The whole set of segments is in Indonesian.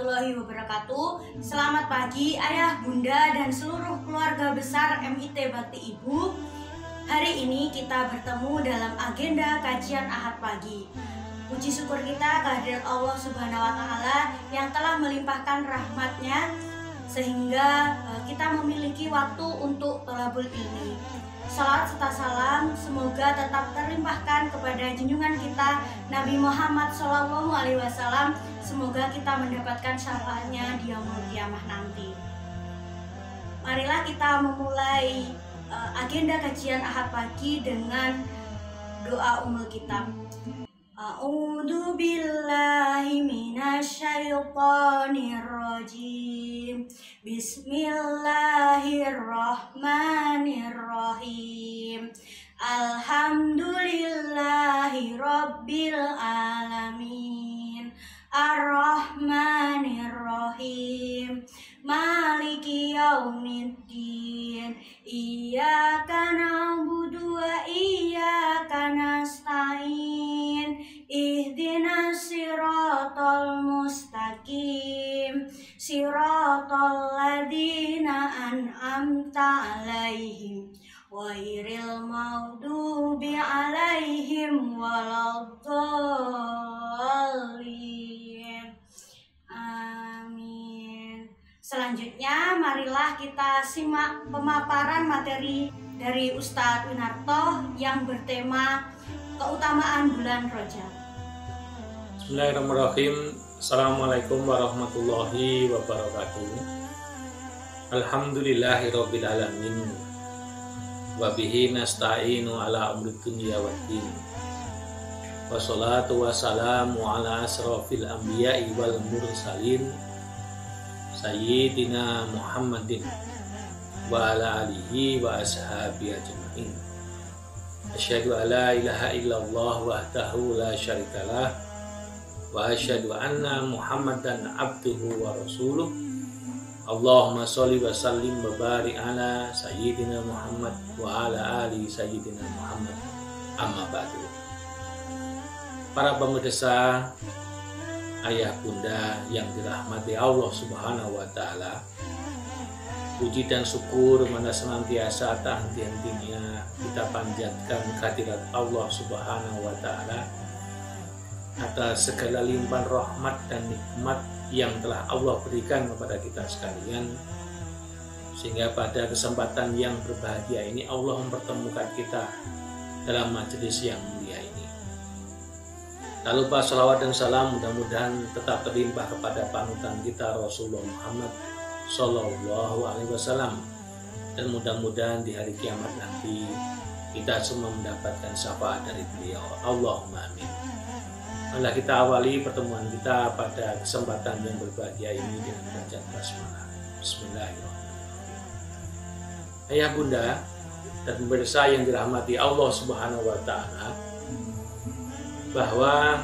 warahmatullahi wabarakatuh. Selamat pagi ayah, bunda, dan seluruh keluarga besar MIT Bakti Ibu. Hari ini kita bertemu dalam agenda kajian Ahad pagi. Puji syukur kita kehadirat Allah Subhanahu wa Ta'ala yang telah melimpahkan rahmatnya sehingga kita memiliki waktu untuk thalabul ilmi. Salawat serta salam semoga tetap terlimpahkan kepada junjungan kita Nabi Muhammad SAW. Semoga kita mendapatkan syafaatnya di yaumul qiyamah nanti. Marilah kita memulai agenda kajian Ahad pagi dengan doa Ummul Kitab. A'udzu billahi minasyaitonir rajim. Bismillahirrahmanirrahim. Alhamdulillahi rabbil alamin. Ar-Rahmanir-Rahim. Maliki yaumiddin. Iyyaka na'budu wa iyyaka nasta'in. Ihdinas siratal mustaqim. Siratal ladzina an'amta 'alaihim ghairil maghdubi 'alaihim waladdallin. Amin. Selanjutnya marilah kita simak pemaparan materi dari Ustadz Winarto yang bertema keutamaan bulan Rajab. Bismillahirrahmanirrahim. Assalamualaikum warahmatullahi wabarakatuh. Alhamdulillahirabbil alamin. Wa bihi nasta'inu ala umri dunya waddin. Wassalatu wassalamu ala asrafil anbiya'i wal mursalin Sayyidina Muhammadin wa ala alihi wa ashabihi ajma'in. Asyhadu an la ilaha illallah wahdahu la syarikalah wa asyhadu anna Muhammadan abduhu wa rasuluh. Allahumma sholli wa sallim wa barik ala Sayyidina Muhammad wa ala ali Sayyidina Muhammad. Amma ba'du. Para pemirsa, ayah bunda yang dirahmati Allah Subhanahu wa Ta'ala, puji dan syukur mana senantiasa tak henti-hentinya kita panjatkan kehadirat Allah Subhanahu wa Ta'ala atas segala limpahan rahmat dan nikmat yang telah Allah berikan kepada kita sekalian, sehingga pada kesempatan yang berbahagia ini Allah mempertemukan kita dalam majelis yang mulia ini. Tak lupa salawat dan salam mudah-mudahan tetap terlimpah kepada panutan kita Rasulullah Muhammad Sallallahu Alaihi Wasallam, dan mudah-mudahan di hari kiamat nanti kita semua mendapatkan syafaat dari beliau. Allahumma amin. Marilah kita awali pertemuan kita pada kesempatan yang berbahagia ini dengan bacaan basmalah. Bismillahirrahmanirrahim. Ayah bunda dan pemirsa yang dirahmati Allah Subhanahu wa Ta'ala, bahwa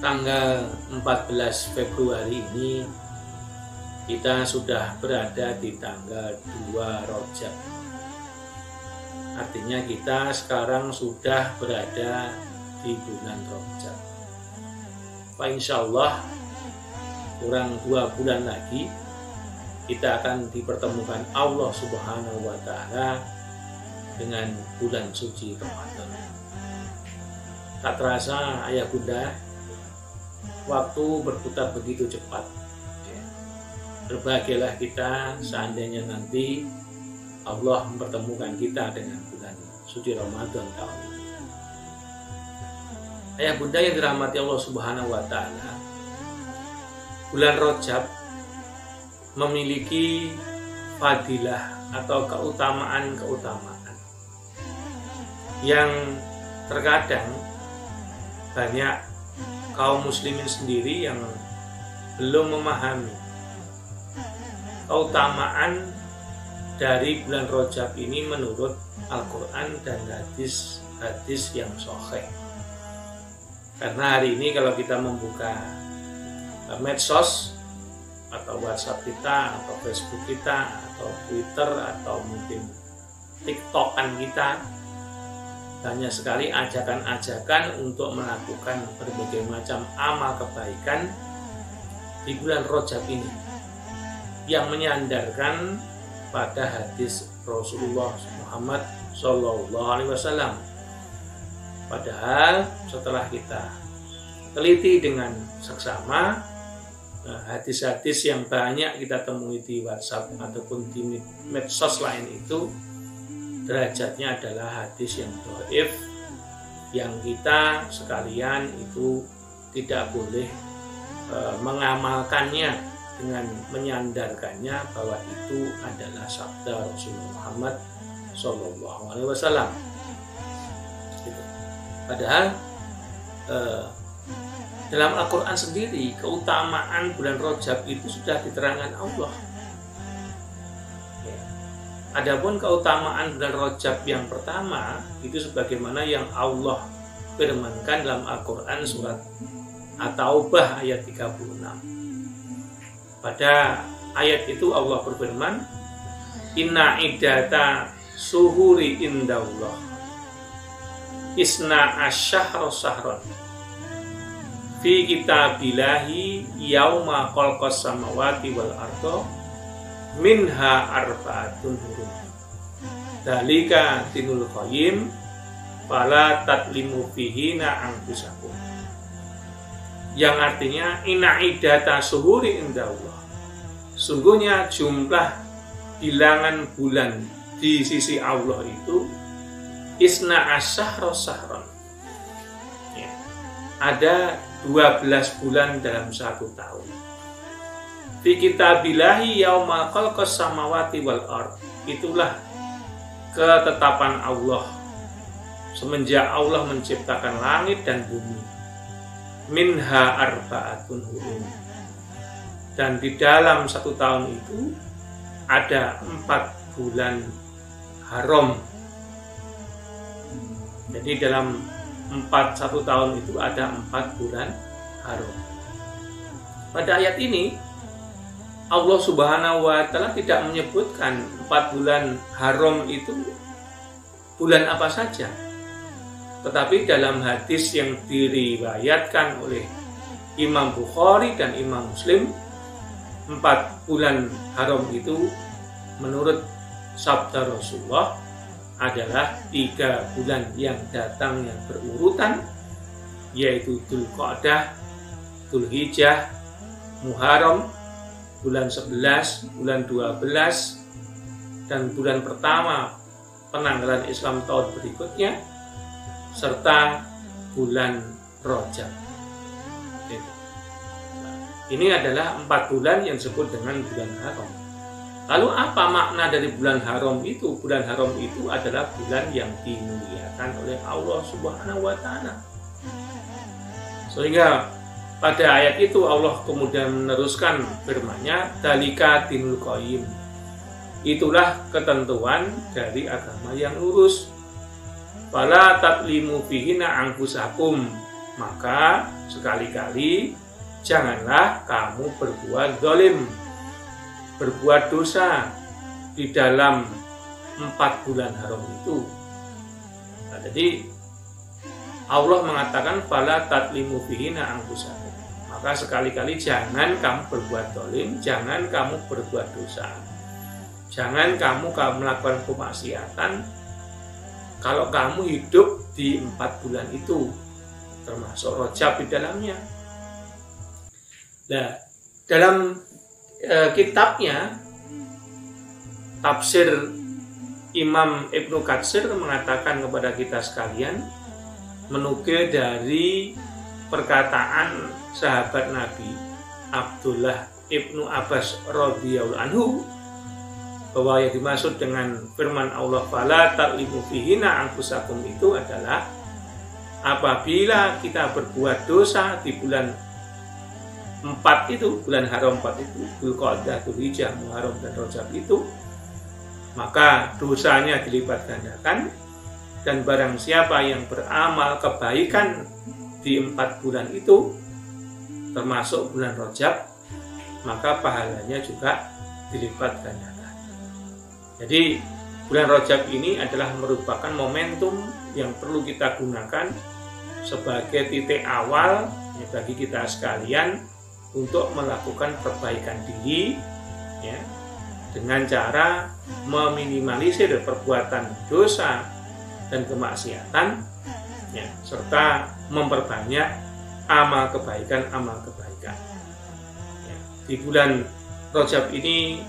tanggal 14 Februari ini kita sudah berada di tanggal 2 Rajab. Artinya kita sekarang sudah berada di bulan Rajab. Insya Allah kurang 2 bulan lagi kita akan dipertemukan Allah Subhanahu wa Ta'ala dengan bulan suci Ramadan. Tak terasa ayah bunda, waktu berputar begitu cepat. Berbahagialah kita seandainya nanti Allah mempertemukan kita dengan bulan suci Ramadan tahun ini. Ayah bunda yang dirahmati Allah Subhanahu wa Ta'ala, bulan Rajab memiliki fadilah atau keutamaan-keutamaan yang terkadang banyak kaum muslimin sendiri yang belum memahami keutamaan dari bulan Rajab ini menurut Al-Quran dan hadis yang sahih. Karena hari ini kalau kita membuka medsos atau WhatsApp kita atau Facebook kita atau Twitter atau mungkin TikTokan kita, banyak sekali ajakan-ajakan untuk melakukan berbagai macam amal kebaikan di bulan Rajab ini yang menyandarkan pada hadis Rasulullah Muhammad Sallallahu Alaihi Wasallam. Padahal setelah kita teliti dengan seksama, hadis-hadis yang banyak kita temui di WhatsApp ataupun di medsos lain itu derajatnya adalah hadis yang dhaif, yang kita sekalian itu tidak boleh mengamalkannya dengan menyandarkannya bahwa itu adalah sabda Rasulullah Muhammad Sallallahu Alaihi Wasallam. Padahal dalam Al-Quran sendiri keutamaan bulan Rajab itu sudah diterangkan Allah. Adapun keutamaan bulan Rajab yang pertama itu sebagaimana yang Allah firmankan dalam Al-Quran surat At-Taubah ayat 36. Pada ayat itu Allah berfirman, Inna iddata suhuri indallah isna asyahra sahran fi kitabillahi yauma khalqas samawati wal ardo minha arba'atun hurum dalika dinul qayyim fala tatlimu fihina anfusakum, yang artinya inna iddata suhuri indallah, sungguhnya jumlah bilangan bulan di sisi Allah itu isna asyahra sahran, ya, ada 12 bulan dalam satu tahun. Fi kitabillahi yauma khalqas samawati wal ard, itulah ketetapan Allah semenjak Allah menciptakan langit dan bumi. Minha arba'atun hurum, dan di dalam satu tahun itu ada 4 bulan haram. Jadi dalam satu tahun itu ada 4 bulan haram. Pada ayat ini Allah Subhanahu wa Ta'ala tidak menyebutkan 4 bulan haram itu bulan apa saja. Tetapi dalam hadis yang diriwayatkan oleh Imam Bukhari dan Imam Muslim, 4 bulan haram itu menurut sabda Rasulullah adalah 3 bulan yang datang yang berurutan, yaitu Dzulqa'dah, Dzulhijjah, Muharram, bulan 11, bulan 12, dan bulan pertama penanggalan Islam tahun berikutnya, serta bulan Rajab. Ini adalah 4 bulan yang disebut dengan bulan haram. Lalu apa makna dari bulan haram itu? Bulan haram itu adalah bulan yang dimuliakan oleh Allah Subhanahu wa Ta'ala. Sehingga pada ayat itu Allah kemudian meneruskan firman-Nya, Dalika dinul qayyim. Itulah ketentuan dari agama yang lurus. Fala tatlimu fihina anfusakum, maka sekali-kali janganlah kamu berbuat zalim, berbuat dosa di dalam 4 bulan haram itu. Nah, jadi Allah mengatakan fala tatlimu fihina anfusakum, maka sekali-kali jangan kamu berbuat zalim, jangan kamu berbuat dosa, jangan kamu melakukan kemaksiatan kalau kamu hidup di 4 bulan itu, termasuk Rajab di dalamnya. Nah, dalam kitabnya tafsir Imam Ibnu Katsir mengatakan kepada kita sekalian, menukil dari perkataan sahabat Nabi Abdullah Ibnu Abbas radhiyallahu anhu, bahwa yang dimaksud dengan firman Allah fala tatlimu fihina anfusakum itu adalah apabila kita berbuat dosa di bulan 4 itu, bulan haram 4 itu, Dzulqa'dah, Dzulhijjah, Muharram dan Rajab itu, maka dosanya dilipat gandakan, dan barang siapa yang beramal kebaikan di 4 bulan itu, termasuk bulan Rajab, maka pahalanya juga dilipat gandakan. Jadi bulan Rajab ini adalah merupakan momentum yang perlu kita gunakan sebagai titik awal bagi kita sekalian untuk melakukan perbaikan diri, ya, dengan cara meminimalisir perbuatan dosa dan kemaksiatan, ya, serta memperbanyak amal kebaikan. Ya, di bulan Rajab ini,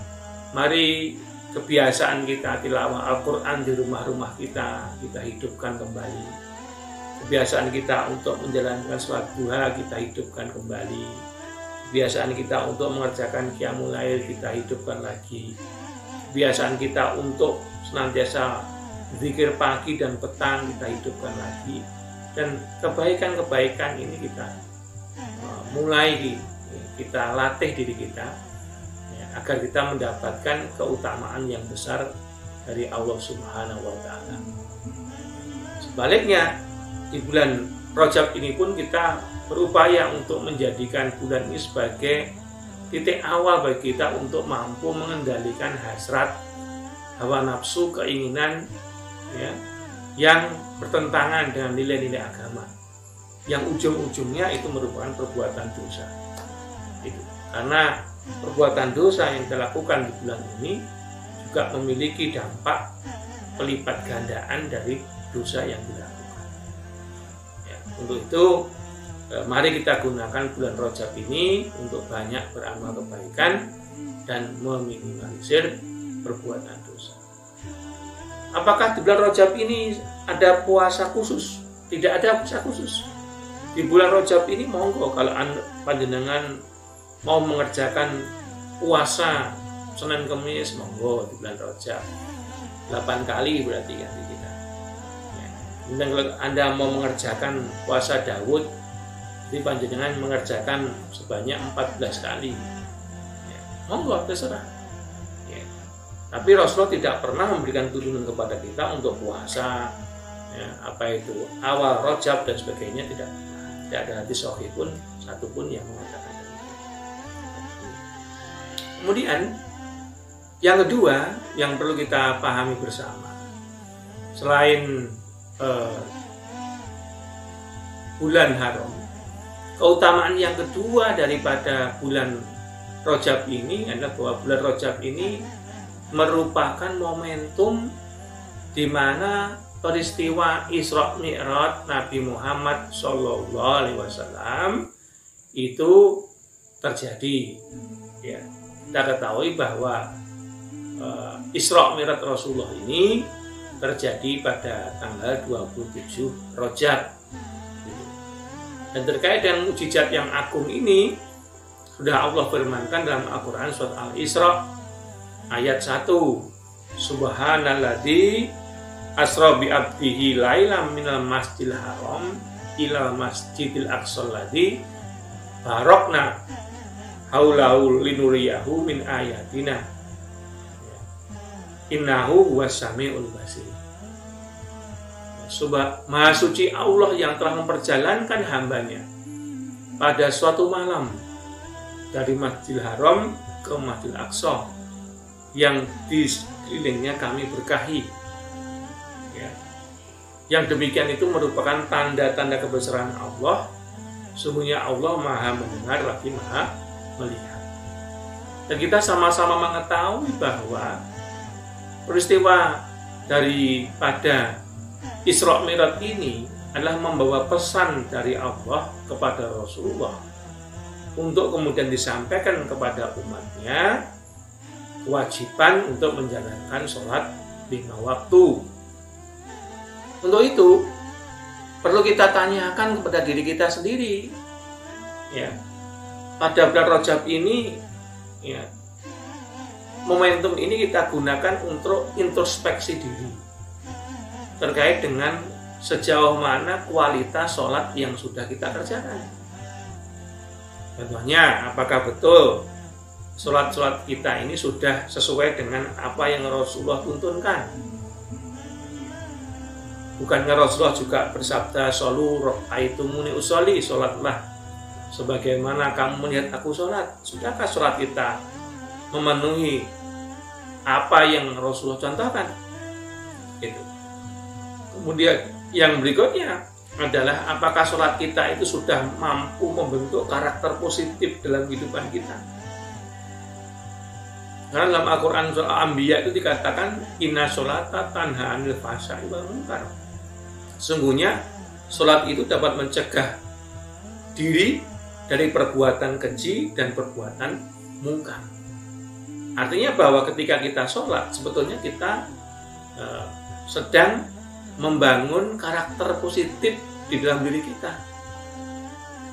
mari kebiasaan kita tilawah Al-Quran di rumah-rumah kita hidupkan kembali. Kebiasaan kita untuk menjalankan sholat duha kita hidupkan kembali. Kebiasaan kita untuk mengerjakan qiyamul lail kita hidupkan lagi. Kebiasaan kita untuk senantiasa zikir pagi dan petang kita hidupkan lagi. Dan kebaikan-kebaikan ini kita mulai kita latih diri kita, ya, agar kita mendapatkan keutamaan yang besar dari Allah Subhanahu wa Ta'ala. Sebaliknya, di bulan Rajab ini pun kita berupaya untuk menjadikan bulan ini sebagai titik awal bagi kita untuk mampu mengendalikan hasrat, hawa nafsu, keinginan, ya, yang bertentangan dengan nilai-nilai agama, yang ujung-ujungnya itu merupakan perbuatan dosa. Itu karena perbuatan dosa yang dilakukan di bulan ini juga memiliki dampak pelipat gandaan dari dosa yang dilakukan. Ya, untuk itu mari kita gunakan bulan Rajab ini untuk banyak beramal kebaikan dan meminimalisir perbuatan dosa. Apakah di bulan Rajab ini ada puasa khusus? Tidak ada puasa khusus. Di bulan Rajab ini monggo kalau panjenengan mau mengerjakan puasa Senin Kemis, monggo di bulan Rajab 8 kali berarti kan di kita. Ya. Dan kalau Anda mau mengerjakan puasa Daud, jadi panjenengan mengerjakan sebanyak 14 kali. Ya. Monggo terserah. Ya. Tapi Rasulullah tidak pernah memberikan tuntunan kepada kita untuk puasa, ya, apa itu awal Rajab dan sebagainya, tidak ada hadis sahih pun satupun yang mengatakan. Kemudian yang kedua yang perlu kita pahami bersama, selain bulan haram, keutamaan yang kedua daripada bulan Rajab ini adalah bahwa bulan Rajab ini merupakan momentum di mana peristiwa Isra Mi'raj Nabi Muhammad SAW itu terjadi. Ya, kita ketahui bahwa Isra Mi'raj Rasulullah ini terjadi pada tanggal 27 Rajab. Dan terkait dengan mukjizat yang agung ini, sudah Allah firmankan dalam Al-Quran surat Al-Isra ayat 1, Subhanalladzi asra bi abdihi lailam minal masjidil haram ilal masjidil aqsal ladzi barakna haulahu linuriyahu min ayatina innahu huwas samiul basir. Maha suci Allah yang telah memperjalankan hambanya pada suatu malam dari Masjidil Haram ke Masjidil Aqsa yang di sekelilingnya kami berkahi. Ya. Yang demikian itu merupakan tanda-tanda kebesaran Allah. Sesungguhnya Allah Maha mendengar lagi Maha melihat. Dan kita sama-sama mengetahui bahwa peristiwa daripada Isra Mi'raj ini adalah membawa pesan dari Allah kepada Rasulullah untuk kemudian disampaikan kepada umatnya kewajiban untuk menjalankan sholat 5 waktu. Untuk itu perlu kita tanyakan kepada diri kita sendiri, ya, pada bulan Rajab ini, ya, momentum ini kita gunakan untuk introspeksi diri terkait dengan sejauh mana kualitas sholat yang sudah kita kerjakan. Contohnya, apakah betul sholat-sholat kita ini sudah sesuai dengan apa yang Rasulullah tuntunkan? Bukankah Rasulullah juga bersabda, "Sholu ra'aitumuni usolli", sholatlah sebagaimana kamu melihat aku sholat. Sudahkah sholat kita memenuhi apa yang Rasulullah contohkan? Itu. Kemudian yang berikutnya, adalah apakah sholat kita itu sudah mampu membentuk karakter positif dalam kehidupan kita. Karena dalam Al-Quran surah Al-Anbiya itu dikatakan inna sholata tanha 'anil fahsya'i wal munkar. Sungguhnya sholat itu dapat mencegah diri dari perbuatan keji dan perbuatan mungkar. Artinya bahwa ketika kita sholat, sebetulnya kita sedang membangun karakter positif di dalam diri kita.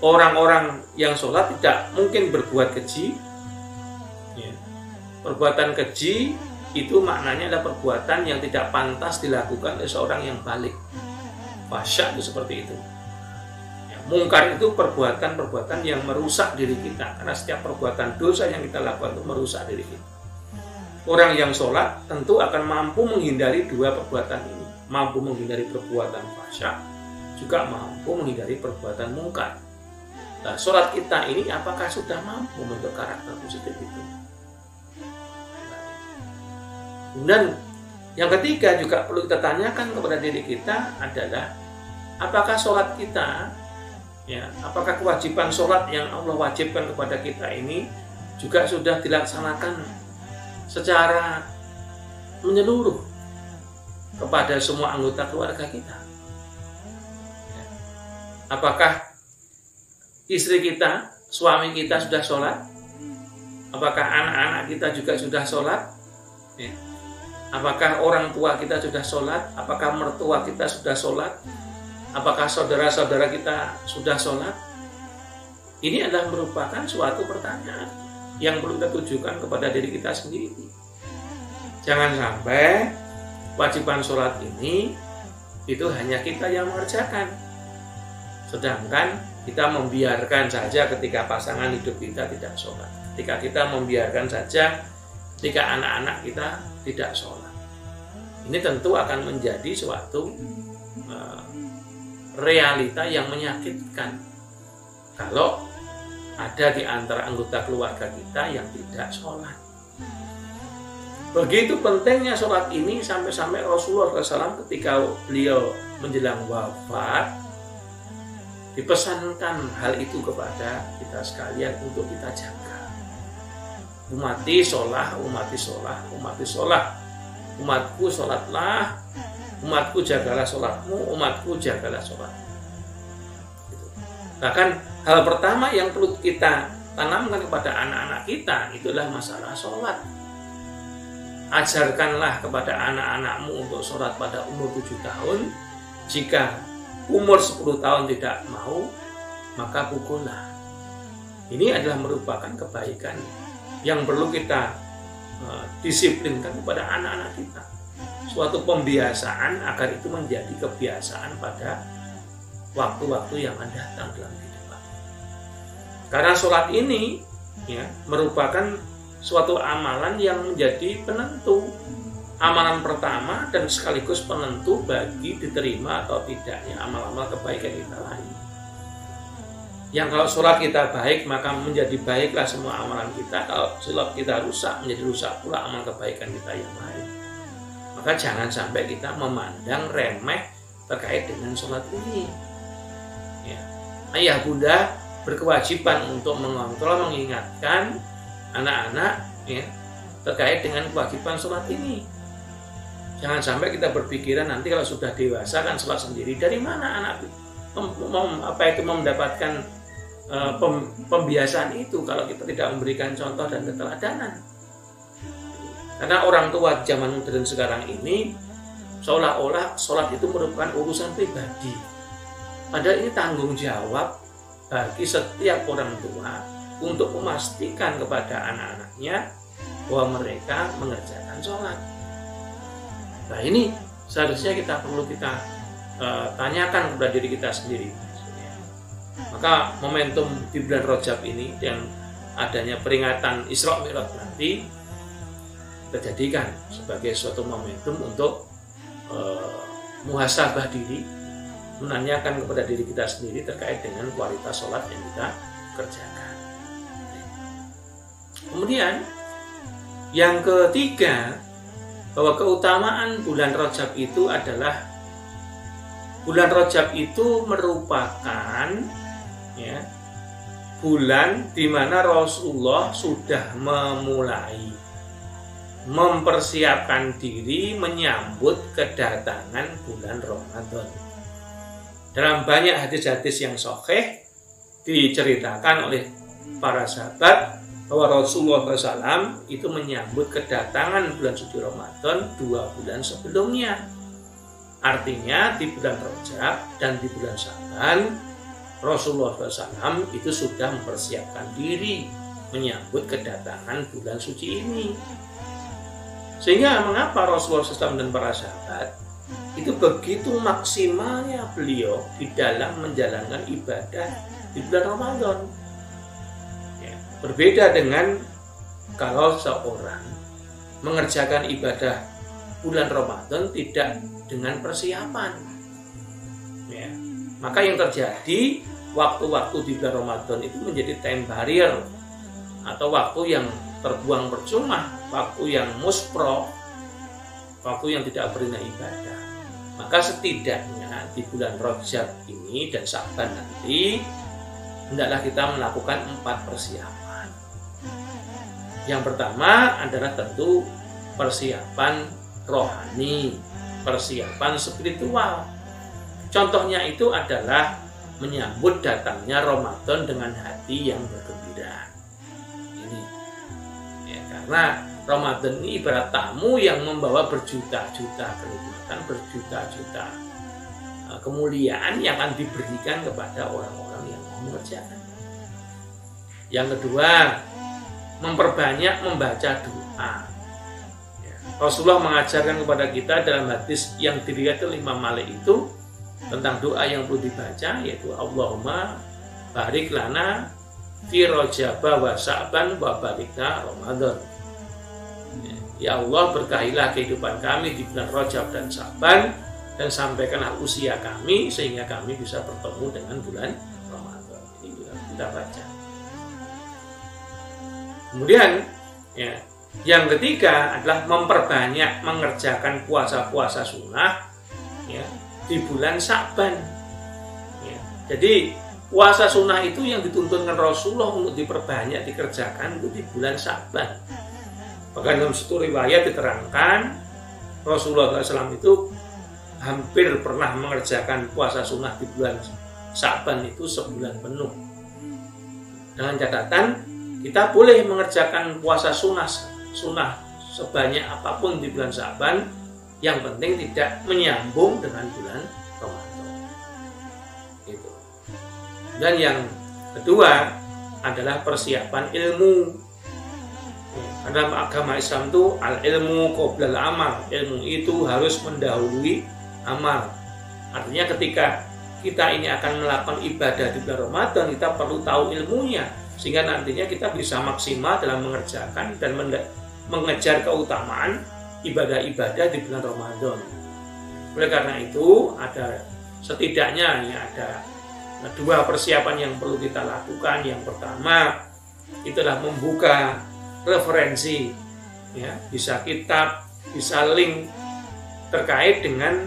Orang-orang yang sholat tidak mungkin berbuat keji. Ya. Perbuatan keji itu maknanya adalah perbuatan yang tidak pantas dilakukan oleh seorang yang balik. Fahsya itu seperti itu. Ya, mungkar itu perbuatan-perbuatan yang merusak diri kita, karena setiap perbuatan dosa yang kita lakukan itu merusak diri kita. Orang yang sholat tentu akan mampu menghindari dua perbuatan ini, mampu menghindari perbuatan fahsya, juga mampu menghindari perbuatan mungkar. Nah, sholat kita ini apakah sudah mampu membentuk karakter positif itu? Dan yang ketiga juga perlu kita tanyakan kepada diri kita adalah apakah sholat kita, ya, apakah kewajiban sholat yang Allah wajibkan kepada kita ini juga sudah dilaksanakan secara menyeluruh kepada semua anggota keluarga kita. Apakah istri kita, suami kita sudah sholat? Apakah anak-anak kita juga sudah sholat? Ya. Apakah orang tua kita sudah sholat? Apakah mertua kita sudah sholat? Apakah saudara-saudara kita sudah sholat? Ini adalah merupakan suatu pertanyaan yang perlu kita tujukan kepada diri kita sendiri. Jangan sampai kewajiban sholat ini itu hanya kita yang mengerjakan, sedangkan kita membiarkan saja ketika pasangan hidup kita tidak sholat, ketika kita membiarkan saja ketika anak-anak kita tidak sholat. Ini tentu akan menjadi suatu realita yang menyakitkan kalau ada di antara anggota keluarga kita yang tidak sholat. Begitu pentingnya sholat ini sampai-sampai Rasulullah SAW ketika beliau menjelang wafat dipesankan hal itu kepada kita sekalian untuk kita jaga. Umati sholah, umati sholah, umati sholah. Umatku sholatlah, umatku jagalah sholatmu, umatku jagalah sholat. Bahkan hal pertama yang perlu kita tanamkan kepada anak-anak kita itulah masalah sholat. Ajarkanlah kepada anak-anakmu untuk sholat pada umur 7 tahun. Jika umur 10 tahun tidak mau, maka pukullah. Ini adalah merupakan kebaikan yang perlu kita disiplinkan kepada anak-anak kita. Suatu pembiasaan agar itu menjadi kebiasaan pada waktu-waktu yang akan datang dalam kehidupan. Karena sholat ini ya, merupakan suatu amalan yang menjadi penentu, amalan pertama dan sekaligus penentu bagi diterima atau tidaknya amal-amal kebaikan kita lain. Yang kalau sholat kita baik maka menjadi baiklah semua amalan kita. Kalau sholat kita rusak menjadi rusak pula amal kebaikan kita yang lain. Maka jangan sampai kita memandang remeh terkait dengan sholat ini. Ya. Ayah bunda berkewajiban untuk mengontrol, mengingatkan anak-anak ya, terkait dengan kewajiban sholat ini. Jangan sampai kita berpikiran nanti kalau sudah dewasa kan sholat sendiri. Dari mana anak mendapatkan pembiasaan itu kalau kita tidak memberikan contoh dan keteladanan? Karena orang tua zaman modern sekarang ini seolah-olah sholat itu merupakan urusan pribadi. Padahal ini tanggung jawab bagi setiap orang tua untuk memastikan kepada anak-anaknya bahwa mereka mengerjakan sholat. Nah ini seharusnya kita perlu tanyakan kepada diri kita sendiri. Maka momentum di bulan Rajab ini yang adanya peringatan Isra Mi'raj nanti kita jadikan sebagai suatu momentum untuk muhasabah diri, menanyakan kepada diri kita sendiri terkait dengan kualitas sholat yang kita kerjakan. Kemudian yang ketiga, bahwa keutamaan bulan Rajab itu adalah bulan Rajab itu merupakan ya, bulan di mana Rasulullah sudah memulai mempersiapkan diri menyambut kedatangan bulan Ramadan. Dalam banyak hadis-hadis yang sahih diceritakan oleh para sahabat bahwa Rasulullah SAW itu menyambut kedatangan bulan suci Ramadan 2 bulan sebelumnya. Artinya di bulan Rajab dan di bulan Syaban Rasulullah SAW itu sudah mempersiapkan diri menyambut kedatangan bulan suci ini. Sehingga mengapa Rasulullah SAW dan para sahabat itu begitu maksimalnya beliau di dalam menjalankan ibadah di bulan Ramadan. Ya, berbeda dengan kalau seorang mengerjakan ibadah bulan Ramadan tidak dengan persiapan. Ya, maka yang terjadi waktu-waktu di bulan Ramadan itu menjadi time barrier atau waktu yang terbuang percuma, waktu yang muspro, waktu yang tidak bernilai ibadah. Maka setidaknya di bulan Rajab ini dan Syaban nanti hendaklah kita melakukan 4 persiapan. Yang pertama adalah tentu persiapan rohani, persiapan spiritual. Contohnya itu adalah menyambut datangnya Ramadan dengan hati yang bergembira. Ini ya, karena Ramadan ini ibarat tamu yang membawa berjuta-juta kenikmatan, berjuta-juta kemuliaan yang akan diberikan kepada orang-orang yang mau mengerjakan. Yang kedua, memperbanyak membaca doa. Ya, Rasulullah mengajarkan kepada kita dalam hadis yang diriwayatkan oleh Imam Malik itu tentang doa yang perlu dibaca, yaitu Allahumma barik lana fi Rajab wa Sya'ban wa barikna Ramadan. Ya Allah, berkahilah kehidupan kami di bulan Rajab dan Sya'ban dan sampaikanlah usia kami sehingga kami bisa bertemu dengan bulan Ramadan. Ini juga kita baca. Kemudian ya, yang ketiga adalah memperbanyak mengerjakan puasa-puasa sunnah ya, di bulan Sya'ban. Ya, jadi puasa sunnah itu yang dituntunkan Rasulullah untuk diperbanyak dikerjakan itu di bulan Sya'ban. Bahkan dalam satu riwayat diterangkan Rasulullah SAW itu hampir pernah mengerjakan puasa sunnah di bulan Sya'ban itu sebulan penuh. Dengan catatan kita boleh mengerjakan puasa sunnah sebanyak apapun di bulan Sya'ban, yang penting tidak menyambung dengan bulan Ramadan. Itu. Dan yang kedua adalah persiapan ilmu. Dalam agama Islam itu al-ilmu qoblal amal, ilmu itu harus mendahului amal. Artinya ketika kita ini akan melakukan ibadah di bulan Ramadan, kita perlu tahu ilmunya sehingga nantinya kita bisa maksimal dalam mengerjakan dan mengejar keutamaan ibadah-ibadah di bulan Ramadan. Oleh karena itu ada setidaknya ya, ada 2 persiapan yang perlu kita lakukan. Yang pertama itulah membuka referensi ya, bisa kitab, bisa link terkait dengan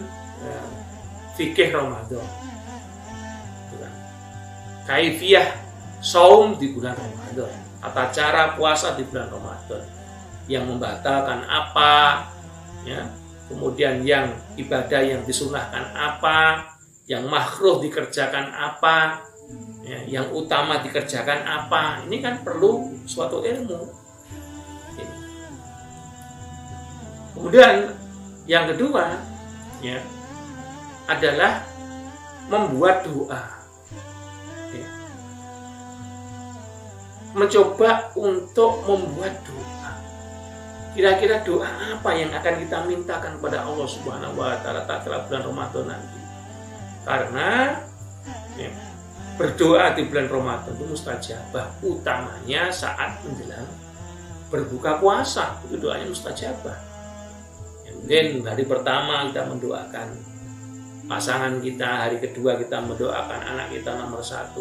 fikih Ramadan. Kaifiyah saum di bulan Ramadan, tata cara puasa di bulan Ramadan, yang membatalkan apa ya, kemudian yang ibadah yang disunahkan apa, yang makruh dikerjakan apa ya, yang utama dikerjakan apa. Ini kan perlu suatu ilmu. Kemudian yang kedua ya, adalah membuat doa ya. Mencoba untuk membuat doa. Kira-kira doa apa yang akan kita mintakan kepada Allah Subhanahu wa Ta'ala tatkala bulan Ramadan nanti. Karena ya, berdoa di bulan Ramadan itu mustajabah, utamanya saat menjelang berbuka puasa, itu doanya mustajabah. Mungkin hari pertama kita mendoakan pasangan kita, hari kedua kita mendoakan anak kita nomor 1,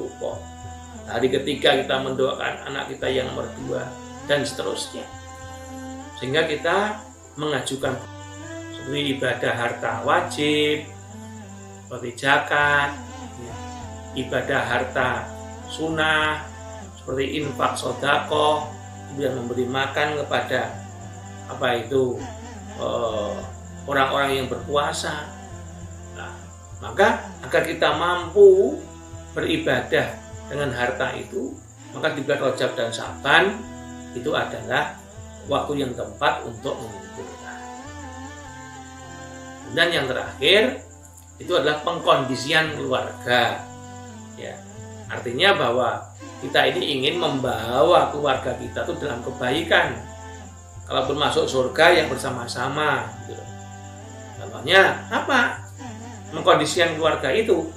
hari ketiga kita mendoakan anak kita yang nomor 2, dan seterusnya. Sehingga kita mengajukan seperti ibadah harta wajib, seperti zakat, ya, ibadah harta sunnah, seperti infak sedekah, kemudian memberi makan kepada orang-orang yang berpuasa. Nah, maka agar kita mampu beribadah dengan harta itu, maka di bulan Rajab dan Syaban itu adalah waktu yang tepat untuk mengumpulkan. Dan yang terakhir itu adalah pengkondisian keluarga. Ya, artinya bahwa kita ini ingin membawa keluarga kita itu dalam kebaikan. Kalau bermasuk surga yang bersama-sama. Gitu. Contohnya apa? Mengkondisikan keluarga itu.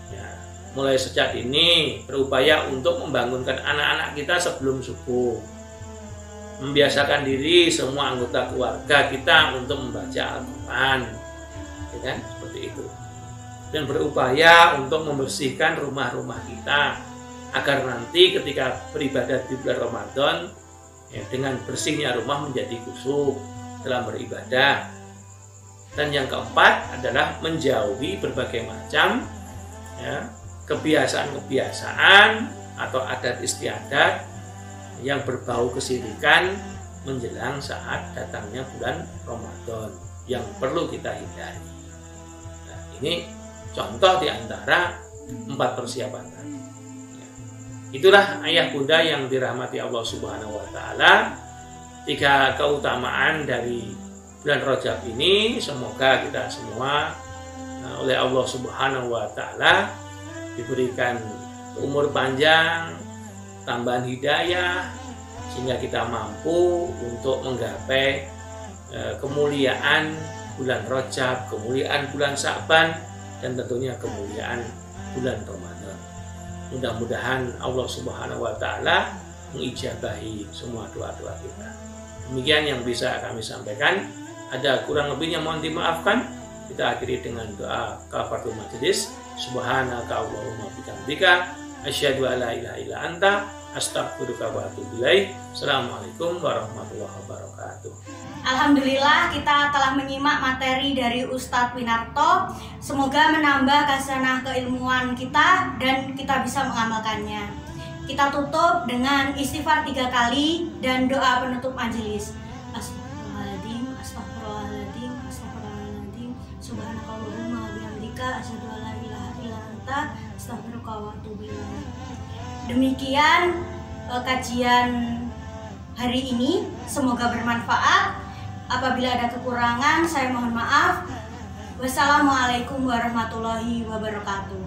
Ya, mulai sejak ini berupaya untuk membangunkan anak-anak kita sebelum subuh. Membiasakan diri semua anggota keluarga kita untuk membaca Al-Quran. Ya kan? Seperti itu. Dan berupaya untuk membersihkan rumah-rumah kita agar nanti ketika beribadah di bulan Ramadan, ya, dengan bersihnya rumah menjadi khusyuk dalam beribadah. Dan yang keempat adalah menjauhi berbagai macam, ya, kebiasaan-kebiasaan atau adat istiadat yang berbau kesyirikan menjelang saat datangnya bulan Ramadan yang perlu kita hindari. Nah, ini contoh di antara 4 persiapan tadi. Itulah ayah bunda yang dirahmati Allah Subhanahu wa taala. 3 keutamaan dari bulan Rajab ini, semoga kita semua oleh Allah Subhanahu wa taala diberikan umur panjang, tambahan hidayah, sehingga kita mampu untuk menggapai kemuliaan bulan Rajab, kemuliaan bulan Syaban, dan tentunya kemuliaan bulan Ramadan. Mudah-mudahan Allah Subhanahu wa taala mengijabahi semua doa-doa kita. Demikian yang bisa kami sampaikan. Ada kurang lebihnya mohon dimaafkan. Kita akhiri dengan doa kafaratul majelis. Subhanaka Allahumma bihamdika asyhadu an la ilaha illa anta astaghfiruka wa atubu ilaik. Assalamualaikum warahmatullahi wabarakatuh. Alhamdulillah kita telah menyimak materi dari Ustadz Winarto. Semoga menambah khazanah keilmuan kita dan kita bisa mengamalkannya. Kita tutup dengan istighfar 3 kali dan doa penutup majelis. Astagfirullahaladzim, astagfirullahaladzim, astagfirullahaladzim. Subhanakallahumma bihamdika asyhadu an la ilaha illa anta astaghfiruka wa atubu ilaik. Demikian kajian hari ini, semoga bermanfaat. Apabila ada kekurangan, saya mohon maaf. Wassalamualaikum warahmatullahi wabarakatuh.